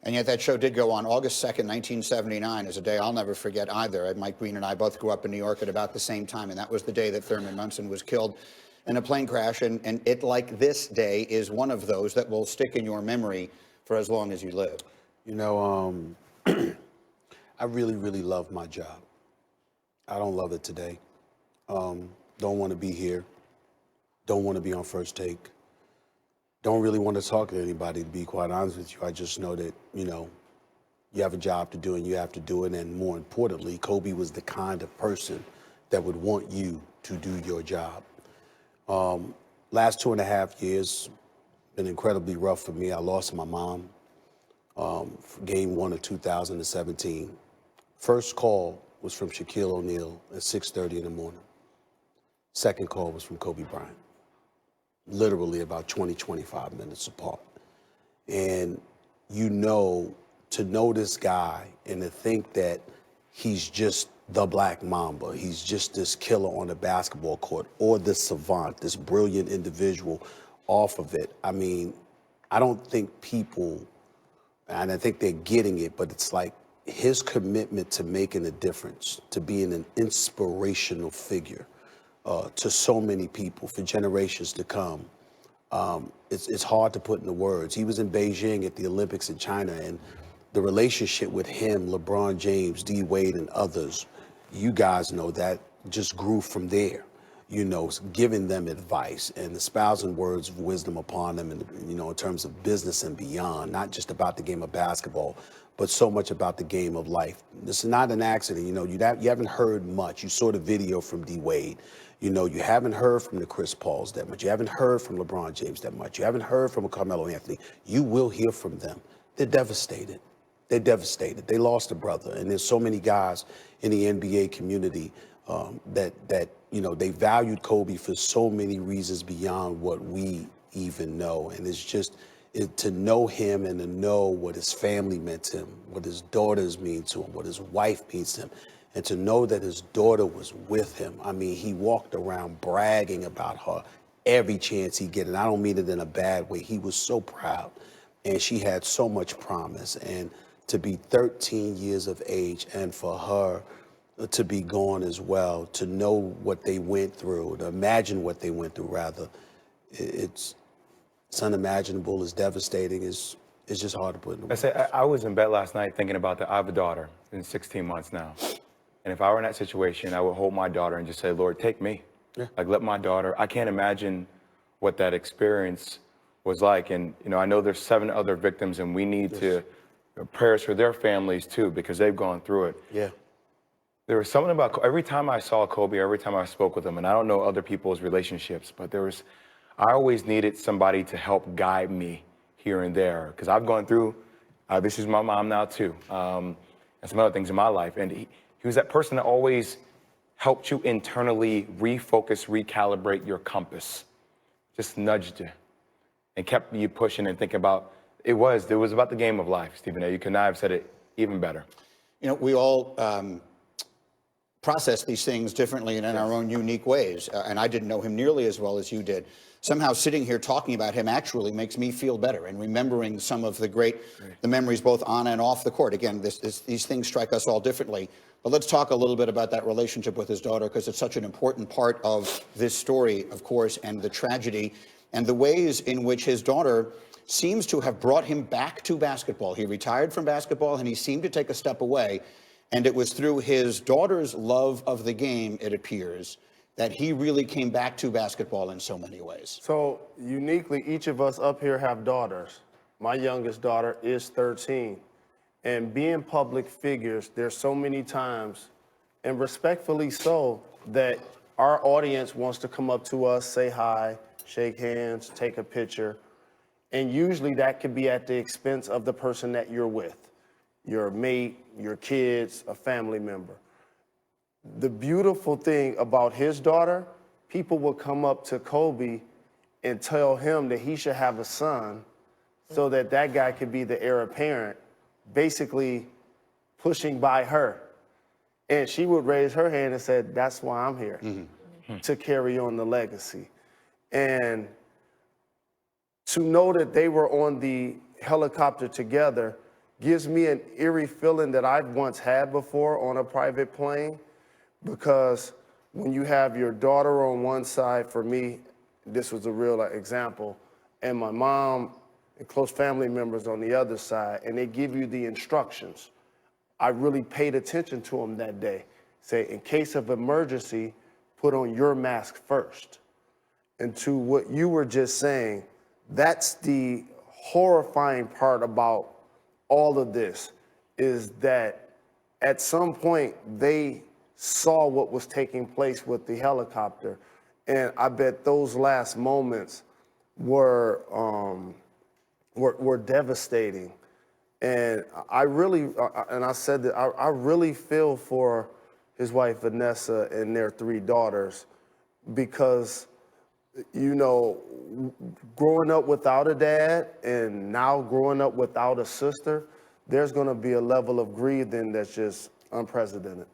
And yet that show did go on August 2nd, 1979, is a day I'll never forget either. Mike Green and I both grew up in New York at about the same time, and that was the day that Thurman Munson was killed in a plane crash. And it, like this day, is one of those that will stick in your memory for as long as you live. You know, I really, really love my job. I don't love it today. Don't want to be here. Don't want to be on First Take. Don't really want to talk to anybody, to be quite honest with you. I just know that, you know, you have a job to do and you have to do it. And more importantly, Kobe was the kind of person that would want you to do your job. Last 2.5 years been incredibly rough for me. I lost my mom for game 1 of 2017. First call was from Shaquille O'Neal at 6:30 in the morning. Second call was from Kobe Bryant. Literally about 20, 25 minutes apart. And you know, to know this guy and to think that he's just the Black Mamba, he's just this killer on the basketball court, or this savant, this brilliant individual off of it. I mean, I don't think people, and I think they're getting it, but it's like his commitment to making a difference, to being an inspirational figure, to so many people for generations to come. It's hard to put into words. He was in Beijing at the Olympics in China, and the relationship with him, LeBron James, D. Wade, and others, you guys know that just grew from there. You know, giving them advice and espousing words of wisdom upon them, and you know, in terms of business and beyond, not just about the game of basketball, but so much about the game of life. This is not an accident. You know, you haven't heard much. You saw the video from D. Wade. You know, you haven't heard from the Chris Pauls that much. You haven't heard from LeBron James that much. You haven't heard from Carmelo Anthony. You will hear from them. They're devastated. They're devastated. They lost a brother. And there's so many guys in the NBA community that you know, they valued Kobe for so many reasons beyond what we even know. And it's just to know him and to know what his family meant to him, what his daughters mean to him, what his wife means to him. And to know that his daughter was with him. I mean, he walked around bragging about her every chance he get. And I don't mean it in a bad way. He was so proud. And she had so much promise. And to be 13 years of age and for her to be gone as well, to know what they went through, to imagine what they went through, rather, it's unimaginable, it's devastating, it's just hard to put in words. I was in bed last night thinking about that. I have a daughter in 16 months now. And if I were in that situation, I would hold my daughter and just say, Lord, take me. Yeah. Like, let my daughter, I can't imagine what that experience was like. And, you know, I know there's 7 other victims, and we need to prayers for their families too, because they've gone through it. Yeah. There was something about, every time I saw Kobe, every time I spoke with him, and I don't know other people's relationships, but I always needed somebody to help guide me here and there. Because I've gone through, this is my mom now too, and some other things in my life. And he was that person that always helped you internally refocus, recalibrate your compass, just nudged you and kept you pushing and thinking about, it was about the game of life, Stephen A. You could not have said it even better. You know, we all process these things differently and in our own unique ways. And I didn't know him nearly as well as you did. Somehow sitting here talking about him actually makes me feel better, and remembering some of the memories both on and off the court. Again, these things strike us all differently. But let's talk a little bit about that relationship with his daughter, because it's such an important part of this story, of course, and the tragedy and the ways in which his daughter seems to have brought him back to basketball. He retired from basketball and he seemed to take a step away. And it was through his daughter's love of the game, it appears, that he really came back to basketball in so many ways. So uniquely, each of us up here have daughters. My youngest daughter is 13. And being public figures, there's so many times, and respectfully so, that our audience wants to come up to us, say hi, shake hands, take a picture. And usually that could be at the expense of the person that you're with, your mate, your kids, a family member. The beautiful thing about his daughter, people will come up to Kobe and tell him that he should have a son so that that guy could be the heir apparent, basically pushing by her. And she would raise her hand and say, that's why I'm here, to carry on the legacy. And to know that they were on the helicopter together gives me an eerie feeling that I've once had before on a private plane, because when you have your daughter on one side, for me, this was a real example, and my mom and close family members on the other side, and they give you the instructions. I really paid attention to them that day. Say, in case of emergency, put on your mask first. And to what you were just saying, that's the horrifying part about all of this, is that at some point they saw what was taking place with the helicopter. And I bet those last moments were devastating. And I really, and I said that I really feel for his wife Vanessa and their 3 daughters, because, you know, growing up without a dad and now growing up without a sister, there's going to be a level of grieving that's just unprecedented.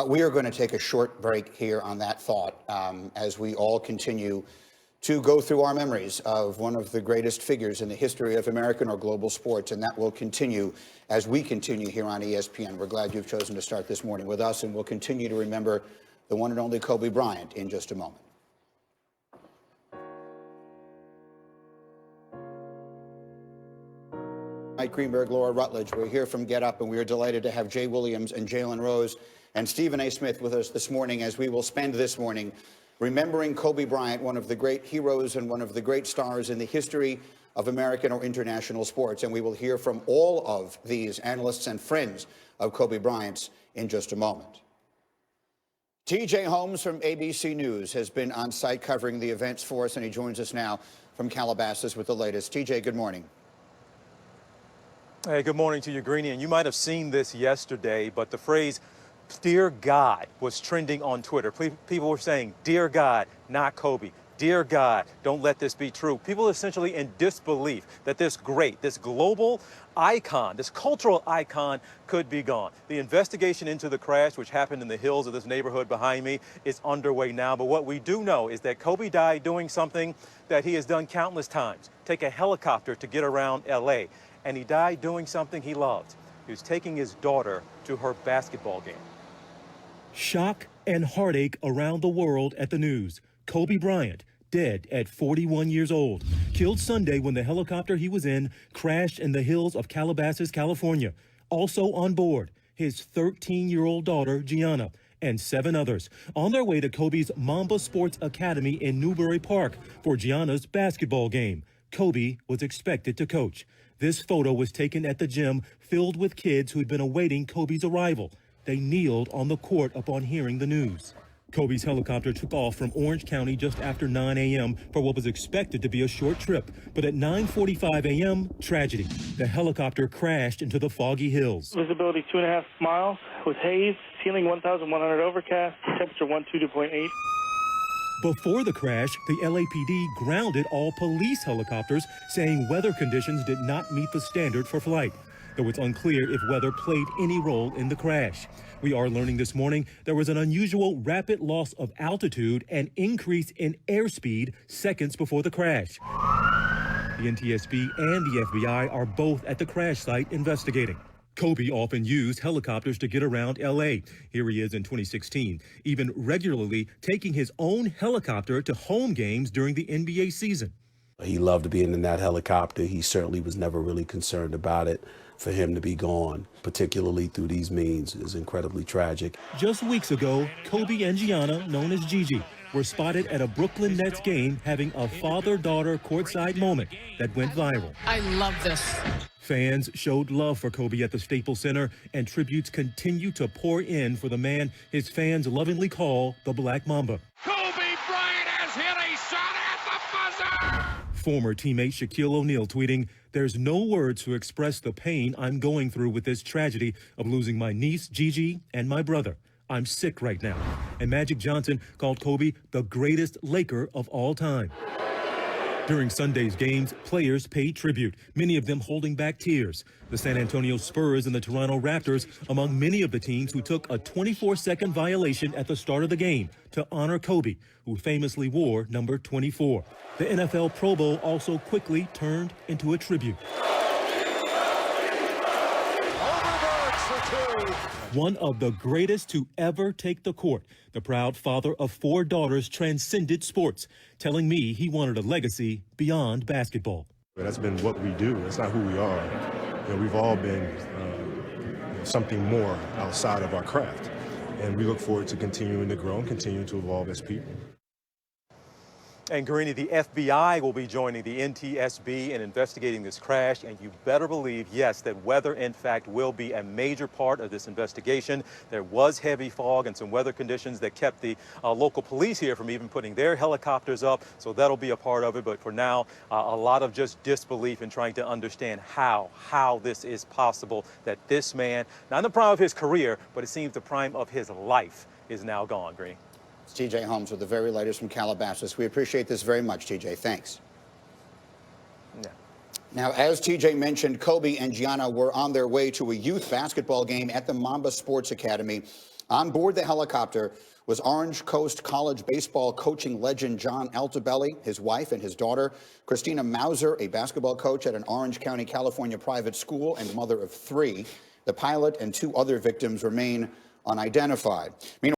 We are going to take a short break here on that thought as we all continue to go through our memories of one of the greatest figures in the history of American or global sports, and that will continue as we continue here on ESPN. We're glad you've chosen to start this morning with us, and we'll continue to remember the one and only Kobe Bryant in just a moment. Mike Greenberg, Laura Rutledge. We're here from Get Up, and we are delighted to have Jay Williams and Jalen Rose and Stephen A. Smith with us this morning, as we will spend this morning remembering Kobe Bryant, one of the great heroes and one of the great stars in the history of American or international sports. And we will hear from all of these analysts and friends of Kobe Bryant's in just a moment. TJ Holmes from ABC News has been on site covering the events for us, and he joins us now from Calabasas with the latest. TJ, good morning. Hey, good morning to you, Greeny. And you might have seen this yesterday, but the phrase, "Dear God," was trending on Twitter. People were saying, "Dear God, not Kobe. Dear God, don't let this be true." People essentially in disbelief that this global icon, this cultural icon could be gone. The investigation into the crash, which happened in the hills of this neighborhood behind me, is underway now. But what we do know is that Kobe died doing something that he has done countless times: take a helicopter to get around LA. And he died doing something he loved. He was taking his daughter to her basketball game. Shock and heartache around the world at the news. Kobe Bryant, dead at 41 years old, killed Sunday when the helicopter he was in crashed in the hills of Calabasas, California. Also on board, his 13-year-old daughter, Gianna, and 7 others on their way to Kobe's Mamba Sports Academy in Newbury Park for Gianna's basketball game. Kobe was expected to coach. This photo was taken at the gym filled with kids who'd been awaiting Kobe's arrival. They kneeled on the court upon hearing the news. Kobe's helicopter took off from Orange County just after 9 a.m. for what was expected to be a short trip. But at 9:45 a.m., tragedy. The helicopter crashed into the foggy hills. Visibility 2.5 miles with haze, ceiling 1,100 overcast, temperature 122.8. Before the crash, the LAPD grounded all police helicopters, saying weather conditions did not meet the standard for flight, though it's unclear if weather played any role in the crash. We are learning this morning there was an unusual rapid loss of altitude and increase in airspeed seconds before the crash. The NTSB and the FBI are both at the crash site investigating. Kobe often used helicopters to get around L.A. Here he is in 2016, even regularly taking his own helicopter to home games during the NBA season. He loved being in that helicopter. He certainly was never really concerned about it. For him to be gone, particularly through these means, is incredibly tragic. Just weeks ago, Kobe and Gianna, known as Gigi, were spotted at a Brooklyn Nets game having a father-daughter courtside moment that went viral. I love this. Fans showed love for Kobe at the Staples Center, and tributes continue to pour in for the man his fans lovingly call the Black Mamba. Kobe Bryant has hit a shot at the buzzer! Former teammate Shaquille O'Neal tweeting, "There's no words to express the pain I'm going through with this tragedy of losing my niece, Gigi, and my brother. I'm sick right now." And Magic Johnson called Kobe the greatest Laker of all time. During Sunday's games, players paid tribute, many of them holding back tears. The San Antonio Spurs and the Toronto Raptors among many of the teams who took a 24-second violation at the start of the game to honor Kobe, who famously wore number 24. The NFL Pro Bowl also quickly turned into a tribute. One of the greatest to ever take the court, the proud father of 4 daughters transcended sports, telling me he wanted a legacy beyond basketball. That's been what we do. That's not who we are. We've all been something more outside of our craft. And we look forward to continuing to grow and continuing to evolve as people. And Greeny, the FBI will be joining the NTSB in investigating this crash, and you better believe, yes, that weather, in fact, will be a major part of this investigation. There was heavy fog and some weather conditions that kept the local police here from even putting their helicopters up, so that'll be a part of it. But for now, a lot of just disbelief in trying to understand how this is possible, that this man, not in the prime of his career, but it seems the prime of his life, is now gone, Greeny. It's TJ Holmes with the very latest from Calabasas. We appreciate this very much, TJ. Thanks. Yeah. Now, as TJ mentioned, Kobe and Gianna were on their way to a youth basketball game at the Mamba Sports Academy. On board the helicopter was Orange Coast College baseball coaching legend John Altobelli, his wife and his daughter, Christina Mauser, a basketball coach at an Orange County, California private school and mother of 3. The pilot and 2 other victims remain unidentified. Meanwhile,